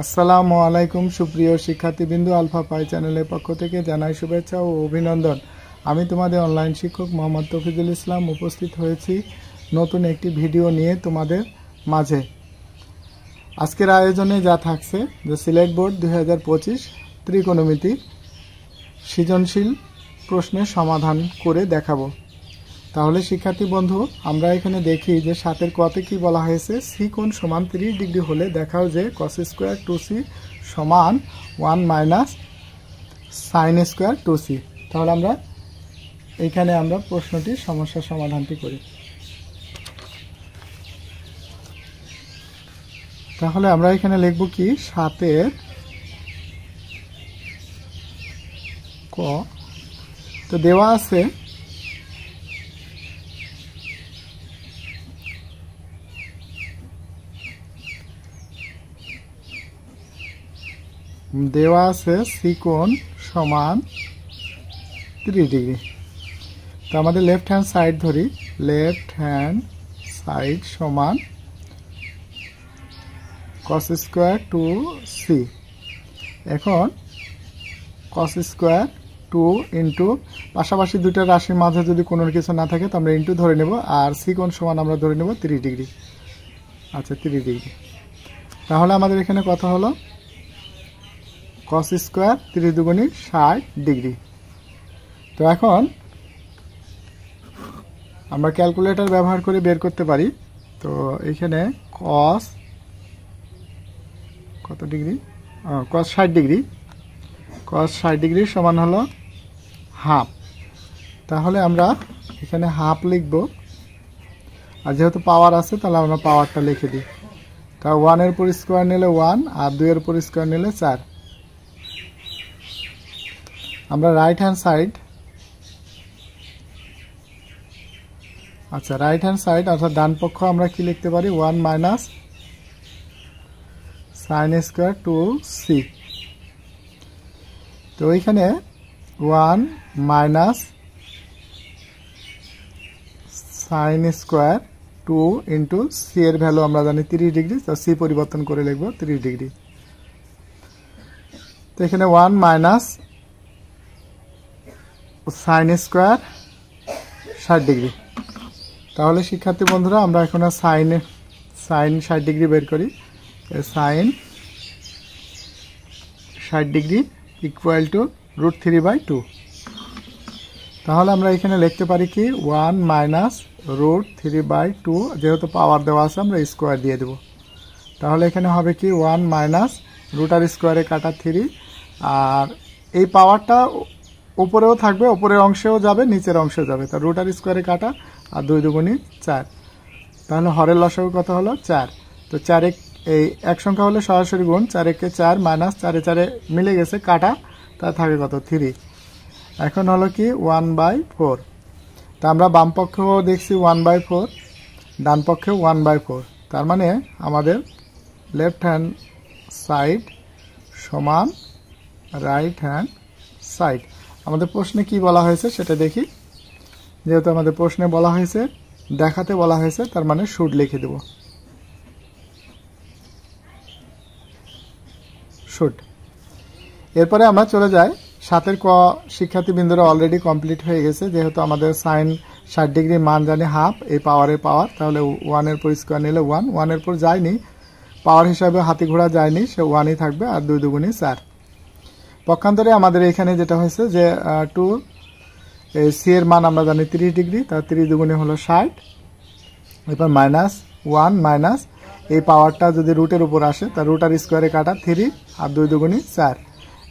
আসসালামু আলাইকুম সুপ্রিয় শিক্ষার্থীবৃন্দু, আলফা পাই চ্যানেলের পক্ষ থেকে জানাই শুভেচ্ছা ও অভিনন্দন। আমি তোমাদের অনলাইন শিক্ষক মোহাম্মদ তৌফিকুল ইসলাম উপস্থিত হয়েছি নতুন একটি ভিডিও নিয়ে তোমাদের মাঝে। আজকের আয়োজনে যা থাকছে যে সিলেট বোর্ড 2025 ত্রিকোণমিতি সৃজনশীল প্রশ্নের সমাধান করে দেখাবো। তাহলে শিক্ষার্থী বন্ধু, আমরা এখানে দেখি যে 7 কতে কি বলা হয়েছে, সি কোণ সমান 30 ডিগ্রি হলে দেখাও যে cos স্কয়ার 2c সমান 1 মাইনাস sin স্কয়ার 2c। তাহলে আমরা এইখানে আমরা প্রশ্নটির সমস্যার সমাধানটি করি। তাহলে আমরা এখানে লিখব কি 7 ক, তো দেওয়া আছে সি কোণ সমান 30 ডিগ্রি। তো আমাদের লেফট হ্যান্ড সাইড ধরি, লেফট হ্যান্ড সাইড সমান cos স্কয়ার 2c। এখন cos স্কয়ার 2 ইন্টু পাশাপাশি দুটো রাশির মাঝে যদি কোনো কিছু না থাকে তো আমরা ইন্টু ধরে নেব, আর সি কোণ সমান আমরা ধরে নেব 30 ডিগ্রি। আচ্ছা 30 ডিগ্রি। তাহলে আমাদের এখানে কথা হলো cos স্কয়ার 30 দুগুণী 60 ডিগ্রি। তো এখন আমরা ক্যালকুলেটর ব্যবহার করে বের করতে পারি। তো এখানে cos কত degree, cos 60 degree, cos 60 degree সমান হলো হাফ। তাহলে আমরা এখানে হাফ লিখব, আর যেহেতু পাওয়ার আছে তাহলে আমরা পাওয়ারটা লিখে দিই। তা 1 এর উপর স্কয়ার নিলে 1, আর 2 এর উপর স্কয়ার নিলে 4। আমরা রাইট হ্যান্ড সাইড, আচ্ছা রাইট হ্যান্ড সাইড অর্থাৎ ডান পক্ষ আমরা কি লিখতে পারি, 1 মাইনাস sin স্কয়ার 2c। তো এইখানে 1 minus sin square 2 into c এর ভ্যালু আমরা জানি 30 ডিগ্রি, তো c পরিবর্তন করে লিখব 30 ডিগ্রি। তো এখানে 1 মাইনাস sin স্কয়ার 60 ডিগ্রি। তাহলে শিক্ষার্থী বন্ধুরা আমরা এখন sin 60 ডিগ্রি বের করি। sin 60 degree equal to √3/2। তাহলে আমরা এখানে লিখতে পারি কি 1 মাইনাস √3/2, যেহেতু পাওয়ার দেওয়া আছে আমরা স্কোয়ার দিয়ে দেব। তাহলে এখানে হবে কি 1 মাইনাস √r স্কোয়ারে কাটা 3, আর এই পাওয়ারটা উপরেও থাকবে, উপরের অংশেও যাবে নিচের অংশেও যাবে, তা √r স্কোয়ারে কাটা, আর 2 দুগুণী 4। তাহলে হরের লসাগু কত হলো 4। তো 4 এই এক সংখ্যা হলে সরাসরি গুণ, 4 একে 4 মাইনাস 4 4 মিলে গেছে কাটা, তা থাকে কত 3। এখন হলো কি 1/4। তা আমরা বাম পক্ষেও দেখছি 1/4, ডান পক্ষেও 1/4। তার মানে আমাদের লেফট হ্যান্ড সাইড সমান রাইট হ্যান্ড সাইড। আমাদের প্রশ্নে কি বলা হয়েছে সেটা দেখি। যেহেতু আমাদের প্রশ্নে বলা হয়েছে, দেখাতে বলা হয়েছে, তার মানে শুড লিখে দেব, শুড। এরপরে আমরা চলে যাই 7 ক। শিক্ষার্থীবৃন্দরা অলরেডি কমপ্লিট হয়ে গেছে, যেহেতু আমাদের sin 60 ডিগ্রির মান জানি হাফ, এই পাওয়ারের পাওয়ার, তাহলে 1 এর উপর স্কোয়ার নিলে 1, 1 এর উপর যায়নি, পাওয়ার হিসাবে হাতি ঘোড়া যায়নি, সে 1ই থাকবে, আর 2 দুগুণী 4। পক্ষান্তরে আমাদের এখানে যেটা হয়েছে যে 2 সি এর মান আমরা জানি 30 ডিগ্রি, তার 30 দুগুণে হলো 60। এরপর মাইনাস 1 মাইনাস এই পাওয়ারটা যদি রুটের উপর আসে, তার √r স্কোয়ারে কাটা 3, আর 2 দুগুণী 4।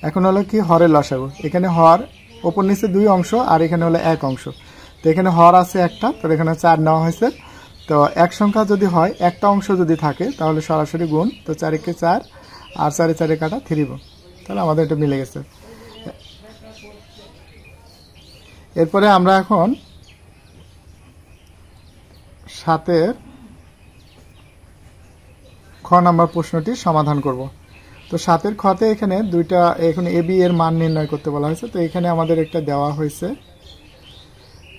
এখন হলো কি হরের লসাগু, এখানে হর ওপর নিচে 2 অংশ, আর এখানে হলো 1 অংশ। তো এখানে হর আছে একটা, তো এখানে 4 নেওয়া হয়েছে। তো এক সংখ্যা যদি হয়, একটা অংশ যদি থাকে তাহলে সরাসরি গুণ, তো 4 একে 4, আর 4 4 কাটা 3, তাহলে আমাদের এটা মিলে গেছে। এরপরে আমরা এখন 7 খ নাম্বার প্রশ্নটি সমাধান করব। তো 7 খতে এখানে দুইটা, এখন এ বি এর মান নির্ণয় করতে বলা হয়েছে। তো এখানে আমাদের একটা দেওয়া হয়েছে,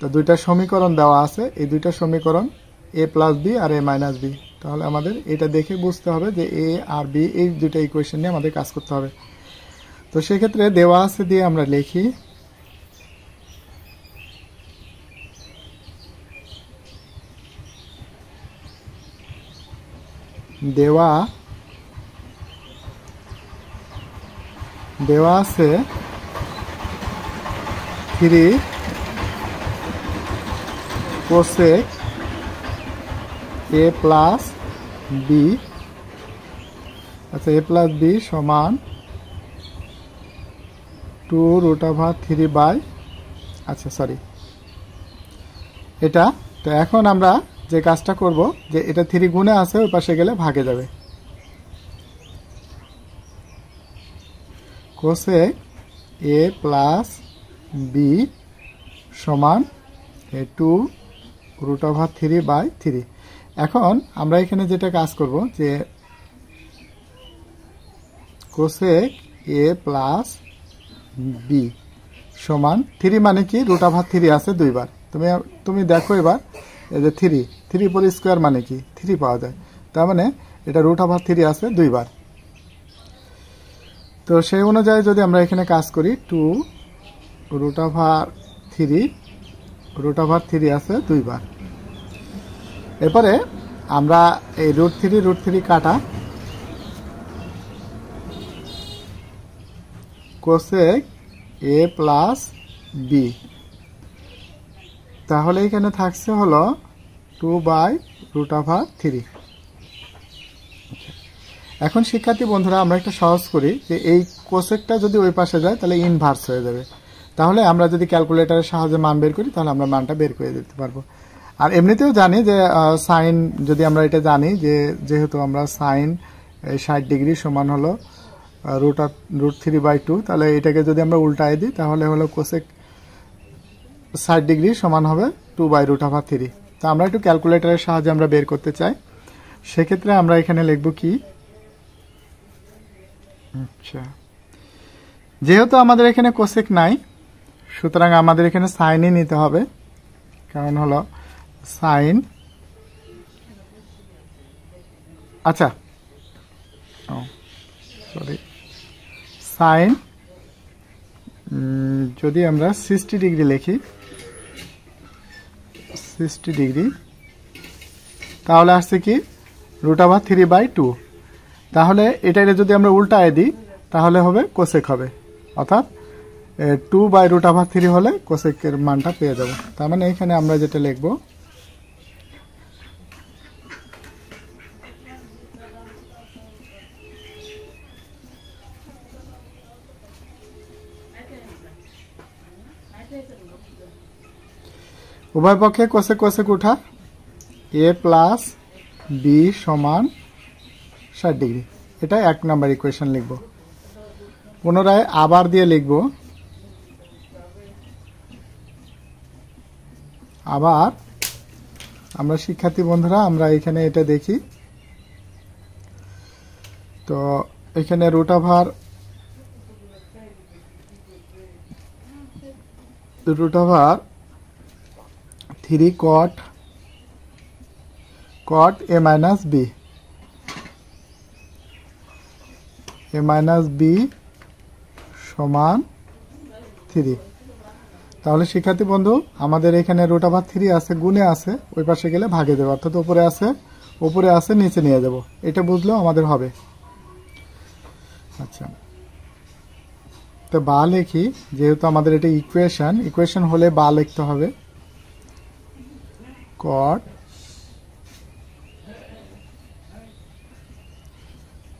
তো দুইটা সমীকরণ দেওয়া আছে, এই দুইটা সমীকরণ a প্লাস বি আর a মাইনাস বি। তাহলে আমাদের এটা দেখে বুঝতে হবে যে এ আর বি এই দুটো ইকুয়েশন নিয়ে আমাদের কাজ করতে হবে। তো সেক্ষেত্রে দেওয়া আছে দিয়ে আমরা লিখি দেওয়া আছে 3 কোসেক a প্লাস বি, আচ্ছা a প্লাস বি সমান 2√3 বাই, আচ্ছা সরি এটা। তো এখন আমরা যে কাজটা করব যে এটা 3 গুণে আছে ওই পাশে গেলে ভাগে যাবে। কোসেক a প্লাস বি সমান 2√3 বাই 3। এখন আমরা এখানে যেটা কাজ করব যে কোসেক a প্লাস বি সমান 3 মানে কি √3 আছে দুইবার। তুমি দেখো এবার এই যে 3 পর স্কোয়ার মানে কি 3 পাওয়া যায়, তার মানে এটা √3 আছে দুইবার। তো সেই অনুযায়ী যদি আমরা এখানে কাজ করি 2√3 আছে দুইবার। এরপরে আমরা এই √3 কাটা কোসেক a প্লাস বি, তাহলে এখানে থাকছে হলো 2/√3। এখন শিক্ষার্থী বন্ধুরা আমরা একটা সহজ করি যে এই কোসেকটা যদি ওই পাশে যায় তাহলে ইনভার্স হয়ে যাবে। তাহলে আমরা যদি ক্যালকুলেটরের সাহায্যে মান বের করি তাহলে আমরা মানটা বের করে দিতে পারবো। আর এমনিতেও জানি যে সাইন, যদি আমরা এটা জানি যে যেহেতু আমরা সাইন 60 ডিগ্রি সমান হলো √3/2, তাহলে এটাকে যদি আমরা উল্টায় দিই তাহলে হলো কোসেক 60 ডিগ্রি সমান হবে 2/√3। তো আমরা একটু ক্যালকুলেটরের সাহায্যে আমরা বের করতে চাই, সেক্ষেত্রে আমরা এখানে লিখব কি, আচ্ছা যেহেতু আমাদের এখানে কোসেক নাই সুতরাং আমাদের এখানে সাইনই নিতে হবে, কারণ হলো সাইন, আচ্ছা সরি সাইন যদি আমরা 60 ডিগ্রি লিখি 60 ডিগ্রি তাহলে আসছে কি √3/2। তাহলে এটা যদি আমরা উল্টায় দিই তাহলে হবে কোসেক হবে, অর্থাৎ 2/√3 হলে কোসেকের মানটা পেয়ে যাব। তার মানে এখানে আমরা যেটা লিখব উভয় পক্ষে কোসেক কোসেক উঠা a প্লাস বি সমান 60 ডিগ্রি, এটা 1 নাম্বার ইকুয়েশন লিখব। পুনরায় আবার দিয়ে লিখব, আবার আমরা শিক্ষার্থী বন্ধুরা আমরা এখানে এটা দেখি, তো এখানে √3 cot a minus b সমান 3। তাহলে শিক্ষার্থী বন্ধু আমাদের এখানে √3 আছে গুণে আছে ওই পাশে গেলে ভাগে দেবো, অর্থাৎ উপরে আছে নিচে নিয়ে যাব, এটা বুঝলেও আমাদের হবে। আচ্ছা তো বা লিখি, যেহেতু আমাদের এটা ইকুয়েশন হলে বা লিখতে হবে, cot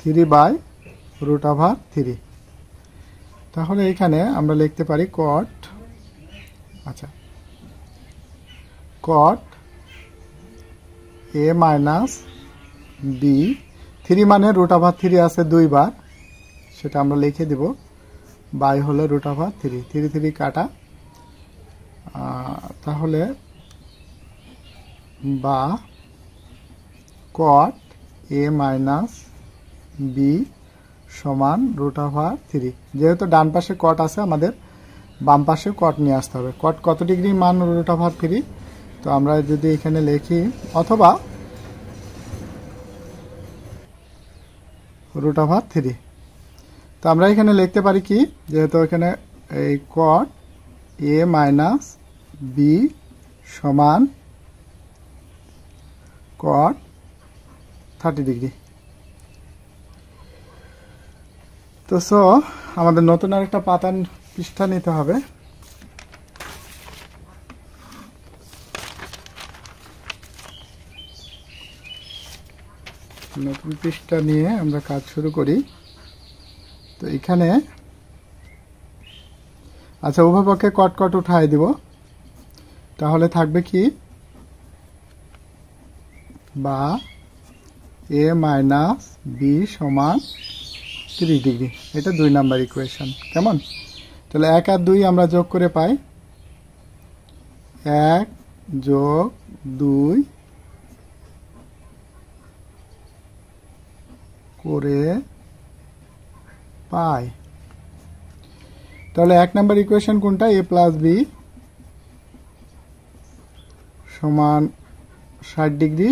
3/√3। তাহলে এখানে আমরা লিখতে পারি cot a মাইনাস বি, 3 মানে √3 আছে দুইবার, সেটা আমরা লিখে দিব, বাই হলো √3, 3 কাটা, তাহলে বা cot a মাইনাস বি সমান √3। যেহেতু ডান পাশে কট আছে আমাদের বাম পাশে কট নিয়ে আসতে হবে। কট কত ডিগ্রি মান √3, তো আমরা যদি এখানে লিখি, অথবা √3। তো আমরা এখানে লিখতে পারি কি, যেহেতু এখানে এই cot a মাইনাস b সমান cot 30 ডিগ্রি। তো আমাদের নতুন আরেকটা পাতা পৃষ্ঠা নিতে হবে। নতুন পৃষ্ঠা নিয়ে আমরা কাজ শুরু করি। তো এখানে আচ্ছা, উভয় পক্ষে কট কট উঠাই দিব, তাহলে থাকবে কি, বা a মাইনাস b সমান 30 ডিগ্রি। এটা 2 নাম্বার ইকুয়েশন। কেমন? তাহলে 1 আর 2 আমরা যোগ করে পাই 1 যোগ 2 করে পাই। তাহলে 1 নাম্বার ইকুয়েশন কোনটা? a প্লাস b সমান 60 ডিগ্রি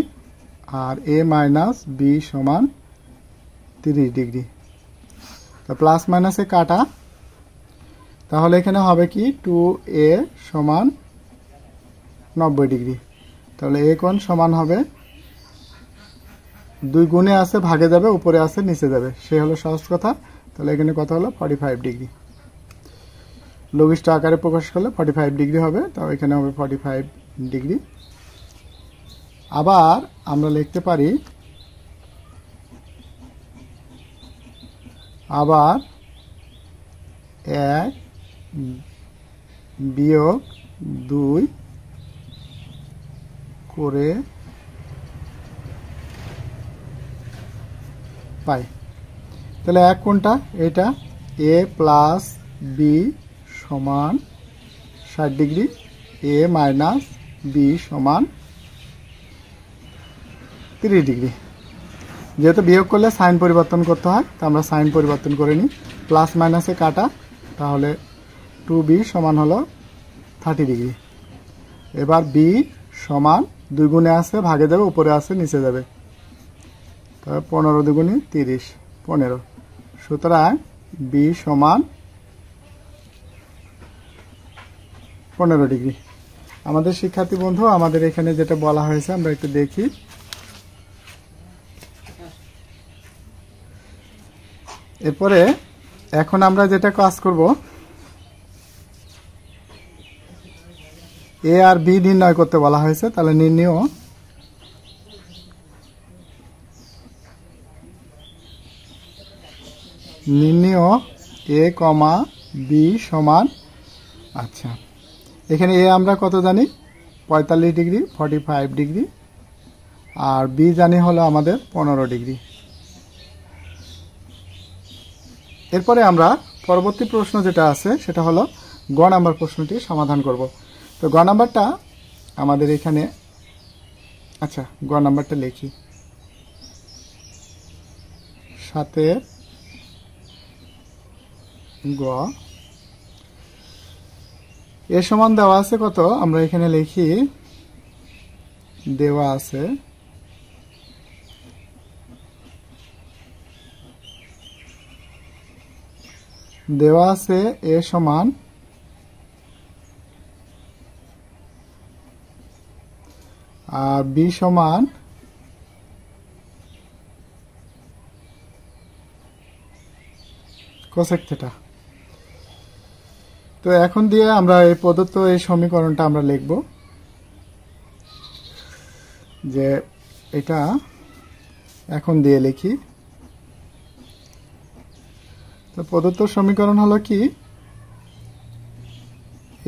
আর a মাইনাস b সমান 30 ডিগ্রি। তো প্লাস মাইনাসে কাটা, তাহলে এখানে হবে কি 2a সমান 90 ডিগ্রি। তাহলে a কোণ সমান হবে, 2 গুণে আছে ভাগে যাবে, উপরে আছে নিচে যাবে, সে হলো সহজ কথা। তাহলে এখানে কত হলো? 45 ডিগ্রি। লঘিষ্ঠ আকারে প্রকাশ করলে 45 ডিগ্রি হবে। তাও এখানে হবে 45 ডিগ্রি। আবার আমরা লিখতে পারি আবার 1 বিয়োগ 2 করে পাই। তাহলে 1 কোনটা? এটা a প্লাস b সমান 60 ডিগ্রি, a মাইনাস b সমান 30 ডিগ্রি। যেহেতু বিয়োগ করলে সাইন পরিবর্তন করতে হয়, তো আমরা সাইন পরিবর্তন করে নিই। প্লাস মাইনাসে কাটা, তাহলে 2b সমান হলো 30 ডিগ্রি। এবার b সমান 2 গুণে আছে ভাগে যাবে, উপরে আছে নিচে যাবে, তবে 15 দুগুণে 30, 15। সুতরাং b সমান 15 ডিগ্রি। আমাদের শিক্ষার্থী বন্ধু, আমাদের এখানে যেটা বলা হয়েছে আমরা একটু দেখি। এরপরে এখন আমরা যেটা কাজ করব, a আর b নির্ণয় করতে বলা হয়েছে। তাহলে নির্ণয় a, b সমান, আচ্ছা এখানে a আমরা কত জানি? 45 ডিগ্রি, 45 ডিগ্রি, আর b জানি হলো আমাদের 15 ডিগ্রি। এরপরে আমরা পরবর্তী প্রশ্ন যেটা আছে সেটা হলো গ নাম্বার প্রশ্নটি সমাধান করব। তো গ নাম্বারটা আমাদের এখানে, আচ্ছা গ নাম্বারটা লিখি, 7 গ। এর সমান দেওয়া আছে কত? আমরা এখানে লিখি, দেওয়া আছে a সমান আর b সমান কোসেক থিটা। তো এখন দিয়ে আমরা এই প্রদত্ত এই সমীকরণটা আমরা লিখব, যে এটা এখন দিয়ে লিখি। তো প্রদত্ত সমীকরণ হলো কি,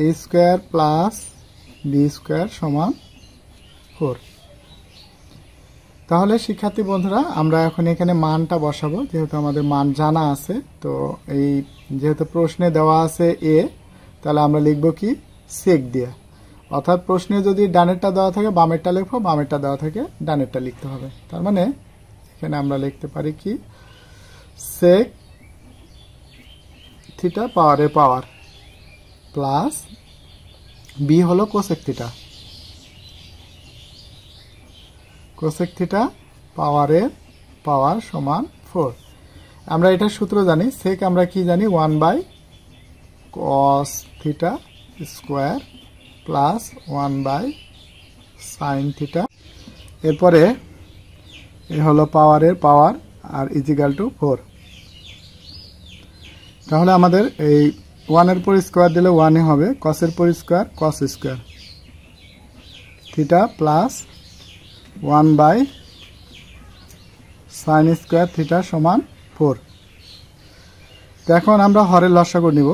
a square plus b square সমান 4। তাহলে শিক্ষার্থী বন্ধুরা, আমরা এখন এখানে মানটা বসাবো, যেহেতু আমাদের মান জানা আছে। তো এই যেহেতু প্রশ্নে দেওয়া আছে a, তাহলে আমরা লিখব কি, সেক দিয়ে। অর্থাৎ প্রশ্নে যদি ডানেরটা দেওয়া থাকে বামেরটা লিখবো, বামেরটা দেওয়া থাকে ডানেরটা লিখতে হবে। তার মানে এখানে আমরা লিখতে পারি কি, সেক থিটা পাওয়ারে পাওয়ার প্লাস b হলো কোসেক থিটা, কোসেক থিটা পাওয়ারের পাওয়ার সমান 4। আমরা এটা সূত্র জানি, সেক আমরা কি জানি 1/cos theta square plus 1/sin theta. এরপরে এ হলো পাওয়ারের পাওয়ার আর ইজিক্যাল টু 4। তাহলে আমাদের এই 1 এর পর স্কোয়ার দিলে 1 হবে, কসের পর square cos square theta plus 1/sin square theta সমান 4। তো এখন আমরা হরের লসাগু নিব।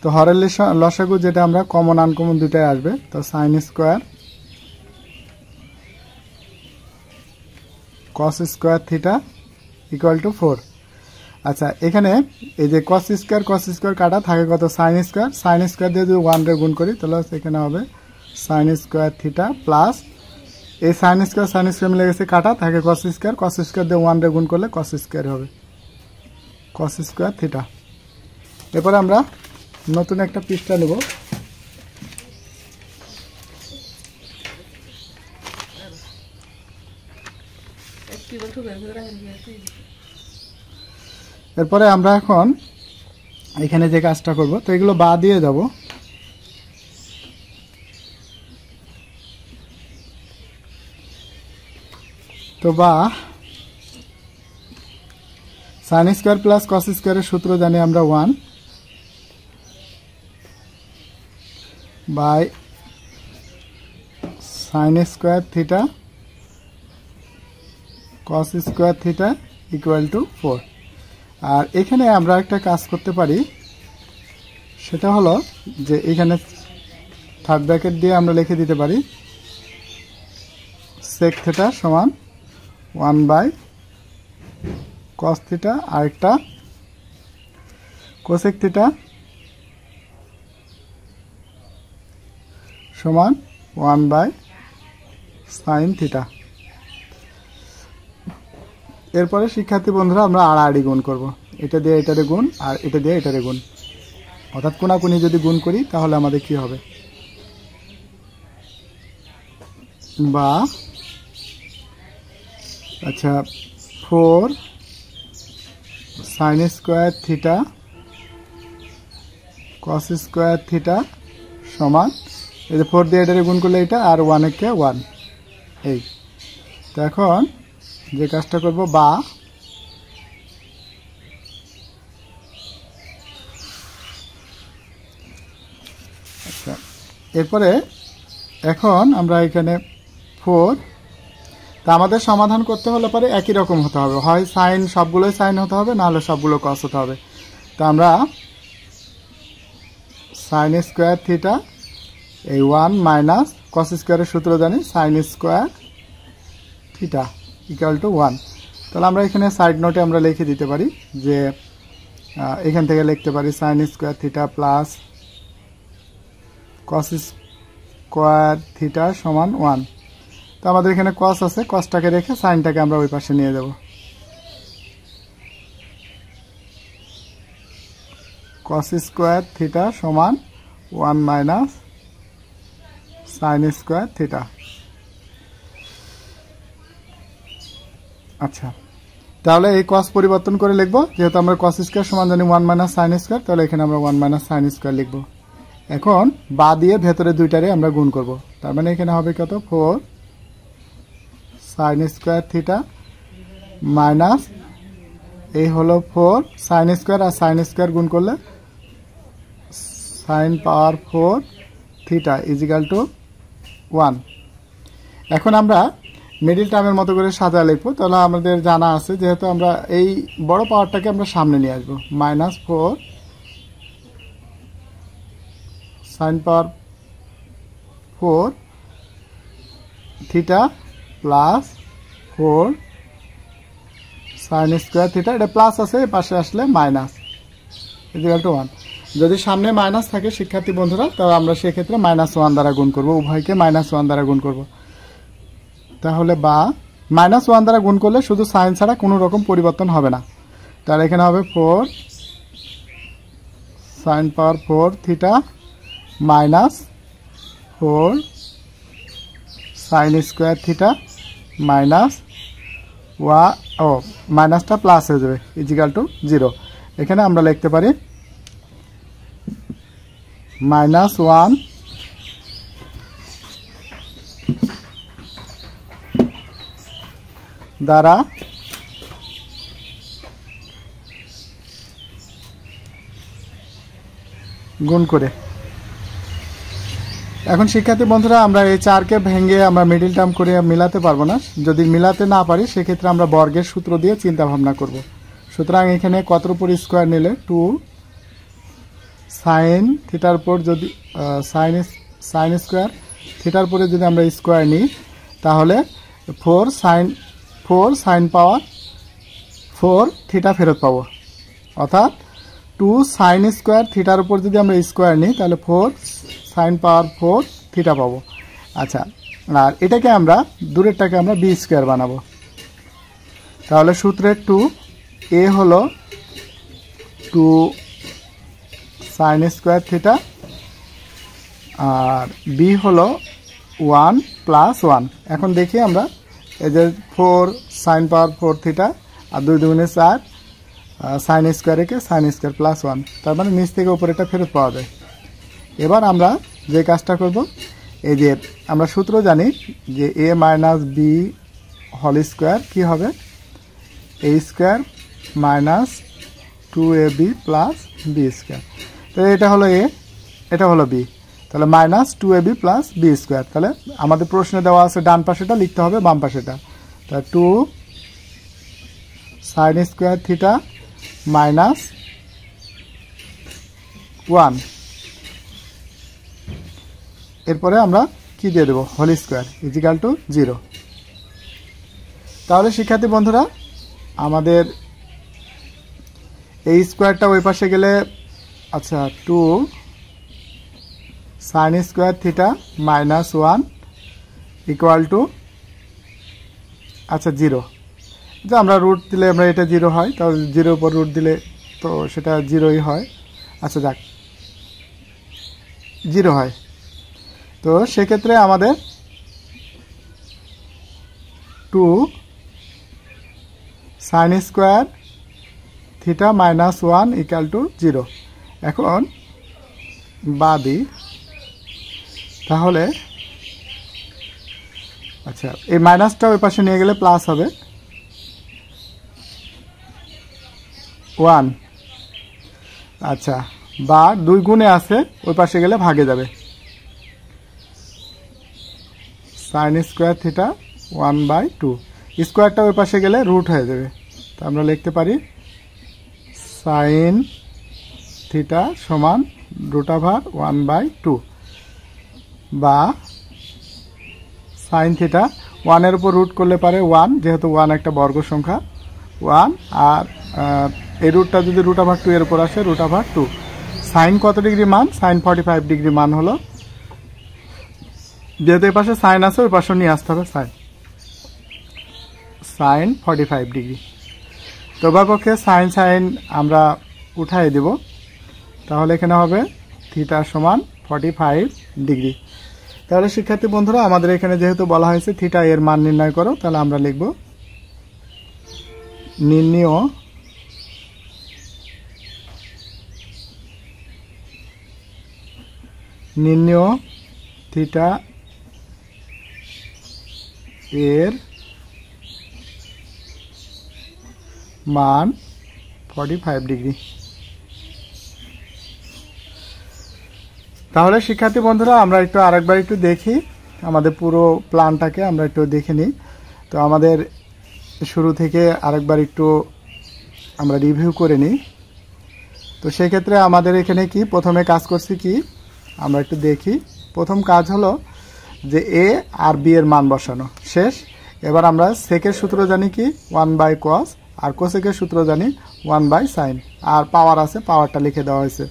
তো হরের লসাগু যেটা আমরা কমন আনকমন দুটাই আসবে, তো sine square cos square theta equal to 4। আচ্ছা, এখানে এই যে কস স্কোয়ার কাটা থাকে কত, সাইন স্কোয়ার দিয়ে যদি 1 রে গুণ করি তাহলে এখানে হবে সাইন স্কোয়ার থিটা প্লাস এই সাইন স্কোয়ার মিলে গেছে কাটা থাকে কস স্কোয়ার দিয়ে 1 রে গুণ করলে কস স্কোয়ার হবে, কস স্কোয়ার থিটা। এরপরে আমরা নতুন একটা পৃষ্ঠা নেব। এরপরে আমরা এখন এখানে যে কাজটা করব, তো এগুলো বা দিয়ে যাব। তো বা সাইন স্কোয়ার প্লাস কস স্কোয়ারের সূত্র জানি আমরা 1 by sine square theta cos square theta equal to 4। আর এখানে আমরা একটা কাজ করতে পারি, সেটা হলো যে এখানে থার্ড ব্র্যাকেট দিয়ে আমরা লিখে দিতে পারি সেক থিটা সমান 1/cos থিটা, আরেকটা কোসেক থিটা সমান 1/sin থিটা। এরপরে শিক্ষার্থী বন্ধুরা আমরা আড়াআড়ি গুণ করব, এটা দিয়ে এটারে গুণ আর এটা দিয়ে এটারে গুণ, অর্থাৎ কোনাকুনি যদি গুণ করি তাহলে আমাদের কি হবে, বা আচ্ছা 4 sin square theta cos square theta সমান এই যে 4 দিয়ে এটারে গুণ করলে এটা আর 1 একে 1 এই। তো এখন যে কাজটা করব, বা আচ্ছা এরপরে এখন আমরা এখানে 4, তা আমাদের সমাধান করতে হলে পরে একই রকম হতে হবে, হয় সাইন সবগুলোই সাইন হতে হবে, না হলে সবগুলো কস হতে হবে। তো আমরা সাইন স্কোয়ার থিটা এই 1 মাইনাস কস স্কোয়ারের সূত্র জানি sign square theta equal two 1। তাহলে আমরা এখানে সাইড নোটে আমরা লিখে দিতে পারি যে এখান থেকে লিখতে পারি sign square theta plus cos square theta সমান 1। তো আমাদের এখানে কস আছে, কসটাকে রেখে সাইনটাকে আমরা ওই পাশে নিয়ে যাব, কস স্কোয়ার থিটা সমান 1 মাইনাস সাইন স্কোয়ার থিটা। আচ্ছা, তাহলে এই কস পরিবর্তন করে লিখব, যেহেতু আমরা কস স্কোয়ার সমান জানি 1 মাইনাস সাইন স্কোয়ার, তাহলে এখানে আমরা 1 মাইনাস সাইন স্কোয়ার লিখব। এখন বা দিয়ে ভেতরে দুইটারে আমরা গুণ করব, তার মানে এখানে হবে কত 4 সাইন স্কোয়ার থিটা মাইনাস এই হলো 4 সাইন স্কোয়ার, আর সাইন স্কোয়ার গুণ করলে sine power 4 theta equal to 1। এখন আমরা মিডিল টার্মের মতো করে সাজা লিখবো। তাহলে আমাদের জানা আছে, যেহেতু আমরা এই বড় পাওয়ারটাকে আমরা সামনে নিয়ে আসবো, minus 4 sine power 4 theta plus 4 sine square theta, এটা প্লাস আছে, পাশে আসলে মাইনাস ইকুয়াল টু 1। যদি সামনে মাইনাস থাকে শিক্ষার্থী বন্ধুরা, তাহলে আমরা সেক্ষেত্রে -1 দ্বারা গুণ করব, উভয়কে -1 দ্বারা গুণ করব। তাহলে বা -1 দ্বারা গুণ করলে শুধু সাইন ছাড়া কোনো রকম পরিবর্তন হবে না। তাহলে এখানে হবে 4 sine power 4 theta minus 4 sine square theta minus ও মাইনাসটা প্লাস হয়ে যাবে ইজিক্যাল টু 0। এখানে আমরা লিখতে পারি -1 দ্বারা গুণ করে। এখন শিক্ষার্থী বন্ধুরা আমরা এই 4কে ভেঙে আমরা মিডিল টার্ম করে মিলাতে পারবো না। যদি মিলাতে না পারি সেক্ষেত্রে আমরা বর্গের সূত্র দিয়ে চিন্তা ভাবনা করব। সুতরাং এখানে কতর উপর স্কোয়ার নিলে 2 সাইন থিটার উপর যদি সাইন স্কোয়ার থিটার উপরে যদি আমরা স্কোয়ার নিই তাহলে 4 সাইন পাওয়ার 4 থিটা ফেরত পাবো। অর্থাৎ 2 সাইন স্কোয়ার থিটার উপর যদি আমরা স্কোয়ার নিই তাহলে 4 সাইন পাওয়ার 4 থিটা পাবো। আচ্ছা, আর এটাকে আমরা দূরেরটাকে আমরা বি স্কোয়ার বানাবো। তাহলে সূত্রের 2 এ হলো 2 সাইন স্কোয়ার থিটা আর বি হলো 1 প্লাস 1। এখন দেখি আমরা এই যে 4 সাইন পাওয়ার 4 থিটা আর 2 দুগুণে 4 সাইন স্কোয়ার একে সাইন স্কোয়ার প্লাস 1, তার মানে নিচ থেকে উপরে এটা ফেরত পাওয়া যায়। এবার আমরা যে কাজটা করব, এই যে আমরা সূত্র জানি যে a minus b whole square কী হবে, a square minus 2ab plus b square. তাহলে এটা হলো a, এটা হলো b, তাহলে minus 2ab plus b square. তাহলে আমাদের প্রশ্নে দেওয়া আছে ডান পাশেটা লিখতে হবে বাম পাশেটা। তাহলে 2 সাইন স্কোয়ার থিটা মাইনাস 1, এরপরে আমরা কি দিয়ে দেবো, হোল স্কোয়ার ইজিক্যাল টু 0। তাহলে শিক্ষার্থী বন্ধুরা আমাদের এই স্কোয়ারটা ওই পাশে গেলে, আচ্ছা 2 sign square theta minus 1 equal to, আচ্ছা 0। যে আমরা রুট দিলে আমরা এটা 0 হয়, তাহলে 0 উপর রুট দিলে তো সেটা 0ই হয়। আচ্ছা যাক 0 হয়। তো সেক্ষেত্রে আমাদের 2 sign square theta minus 1 equal to 0। এখন বাদি তাহলে, আচ্ছা এই মাইনাসটা ওই পাশে নিয়ে গেলে প্লাস হবে 1, আচ্ছা বা 2 গুণে আছে ওই পাশে গেলে ভাগে যাবে, সাইন স্কোয়ার থিটা 1/2, স্কোয়ারটা ওই পাশে গেলে রুট হয়ে যাবে। তো আমরা লিখতে পারি সাইন থিটা সমান √1/2 বা সাইন থিটা 1 উপর রুট করলে পারে 1, যেহেতু 1 একটা বর্গ সংখ্যা 1, আর এই রুটটা যদি √2 এর উপর আসে √2। সাইন কত ডিগ্রি মান, সাইন 45 ডিগ্রি মান হলো, যেহেতু এই পাশে সাইন আছে ওই পাশে নিয়ে আসতে হবে সাইন 45 ডিগ্রি। তো উভয়পক্ষে সাইন আমরা উঠাই দেব, তাহলে এখানে হবে থিটা সমান 45 ডিগ্রি। তাহলে শিক্ষার্থী বন্ধুরা আমাদের এখানে যেহেতু বলা হয়েছে থিটা এর মান নির্ণয় করো, তাহলে আমরা লিখব নির্ণয় থিটা এর মান 45 ডিগ্রি। তাহলে শিক্ষার্থী বন্ধুরা আমরা একটু আরেকবার একটু দেখি আমাদের পুরো প্ল্যানটাকে আমরা একটু দেখে নিই। তো আমাদের শুরু থেকে আরেকবার একটু আমরা রিভিউ করে নিই। তো সেক্ষেত্রে আমাদের এখানে কি প্রথমে কাজ করছি কি আমরা একটু দেখি। প্রথম কাজ হলো যে এ আর বি এর মান বসানো শেষ। এবার আমরা সেকের সূত্র জানি কি 1/cos, আর কোসেকের সূত্র জানি 1/sin, আর পাওয়ার আছে পাওয়ারটা লিখে দেওয়া হয়েছে।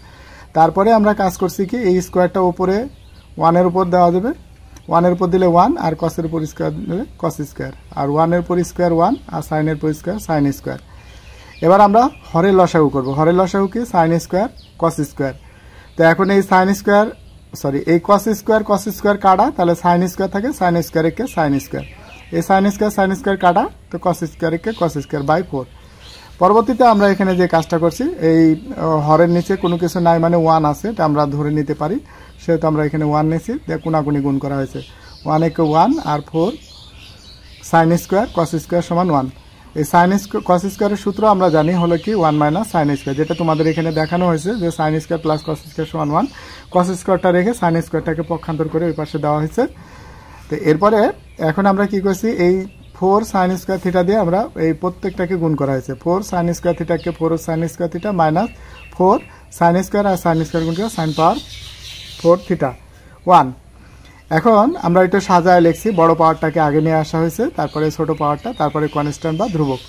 তারপরে আমরা কাজ করছি কি এই স্কোয়ারটা উপরে 1 এর উপর দেওয়া যাবে, 1 এর উপর দিলে 1, আর কসের উপর স্কোয়ার দিলে কস স্কোয়ার, আর 1 এর উপর স্কোয়ার 1, আর সাইনের উপর স্কোয়ার সাইন স্কোয়ার। এবার আমরা হরের লসাগু করব। হরের লসাগু কি সাইন স্কোয়ার কস স্কোয়ার। তো এখন এই সাইন স্কোয়ার এই কস স্কোয়ার কাটা, তাহলে সাইন স্কোয়ার থাকে, সাইন স্কোয়ার একে সাইন স্কোয়ার, এই সাইন স্কোয়ার কাটা, তো কস স্কোয়ারকে কস স্কোয়ার বাই 4। পরবর্তীতে আমরা এখানে যে কাজটা করছি, এই হরের নিচে কোনো কিছু নাই মানে 1 আছে, এটা আমরা ধরে নিতে পারি, সেহেতু আমরা এখানে 1 নিয়েছি, কোনাকুনি গুণ করা হয়েছে। 1 একে 1 আর 4 সাইন স্কোয়ার কস স্কোয়ার সমান 1। এই সাইন কস স্কোয়ারের সূত্র আমরা জানি হলো কি 1 মাইনাস সাইন স্কোয়ার, যেটা তোমাদের এখানে দেখানো হয়েছে যে sine square plus cos square সমান 1। কস স্কোয়ারটা রেখে সাইন স্কোয়ারটাকে পক্ষান্তর করে ওই পাশে দেওয়া হয়েছে। তো এরপরে এখন আমরা কি করছি, এই 4 সাইন স্কোয়ার থিটা দিয়ে আমরা এই প্রত্যেকটাকে গুণ করা হয়েছে। 4 সাইন স্কোয়ার থিটাকে 4 sine square theta minus 4 sine square আর সাইন স্কোয়ার গুণ করে সাইন পাওয়ার 4 থিটা 1। এখন আমরা এটা সাজায় লিখছি, বড় পাওয়ারটাকে আগে নিয়ে আসা হয়েছে, তারপরে ছোট পাওয়ারটা, তারপরে কনস্ট্যান্ট বা ধ্রুবক।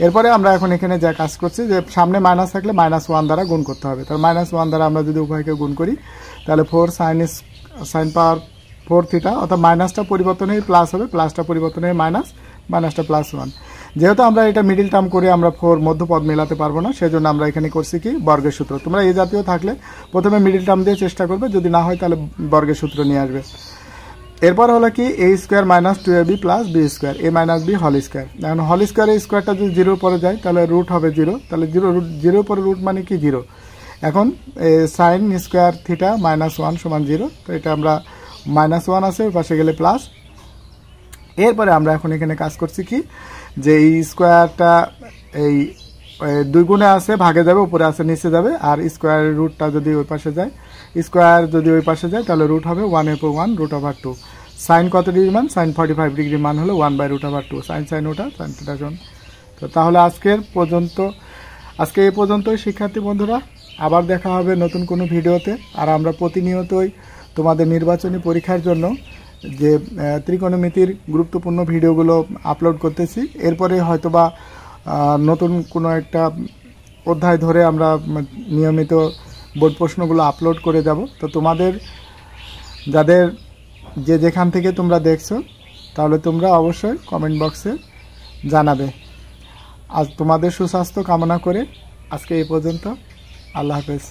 এরপরে আমরা এখন এখানে যা কাজ করছি যে সামনে মাইনাস থাকলে -1 দ্বারা গুণ করতে হবে। তাহলে -1 দ্বারা আমরা যদি উভয়কে গুণ করি তাহলে 4 সাইন পাওয়ার 4 থিটা, অর্থাৎ মাইনাসটা পরিবর্তন হয়ে প্লাস হবে, প্লাসটা পরিবর্তন হয়ে মাইনাস, মাইনাসটা +1। যেহেতু আমরা এটা মিডিল টার্ম করে আমরা 4 মধ্যপদ মেলাতে পারবো না, সেজন্য আমরা এখানে করছি কি বর্গের সূত্র। তোমরা এই জাতীয় থাকলে প্রথমে মিডিল টার্ম দিয়ে চেষ্টা করবে, যদি না হয় তাহলে বর্গের সূত্র নিয়ে আসবে। এরপর হলো কি a square minus 2ab plus b square a minus b whole square. এখন হোল স্কোয়ারের স্কোয়ারটা যদি 0 পরে যায় তাহলে রুট হবে 0, তাহলে 0 পরে রুট মানে কি 0। এখন সাইন স্কোয়ার থিটা -1 সমান 0, তো এটা আমরা -1 আছে ওই পাশে গেলে প্লাস। এরপরে আমরা এখন এখানে কাজ করছি কি যে এই স্কোয়ারটা এই 2 গুণে আছে, ভাগে যাবে, উপরে আছে নিচে যাবে, আর স্কোয়ার রুটটা যদি ওই পাশে যায়, স্কোয়ার যদি ওই পাশে যায় তাহলে রুট হবে 1/1 √2। সাইন কত ডিগ্রি মান, সাইন 45 ডিগ্রি মান হলো 1/√2, সাইন ওটা সাইন থিটা সমান। তো তাহলে আজকে এই পর্যন্তই শিক্ষার্থী বন্ধুরা, আবার দেখা হবে নতুন কোনো ভিডিওতে। আর আমরা প্রতিনিয়তই তোমাদের নির্বাচনী পরীক্ষার জন্য যে ত্রিকোণমিতির গুরুত্বপূর্ণ ভিডিওগুলো আপলোড করতেছি। এরপরে হয়তোবা নতুন কোনো একটা অধ্যায় ধরে আমরা নিয়মিত বোর্ড প্রশ্নগুলো আপলোড করে যাব। তো তোমাদের যাদের যেখান থেকে তোমরা দেখছো তাহলে তোমরা অবশ্যই কমেন্ট বক্সে জানাবে। আজ তোমাদের সুস্বাস্থ্য কামনা করে আজকে এই পর্যন্ত। আল্লাহ হাফেজ।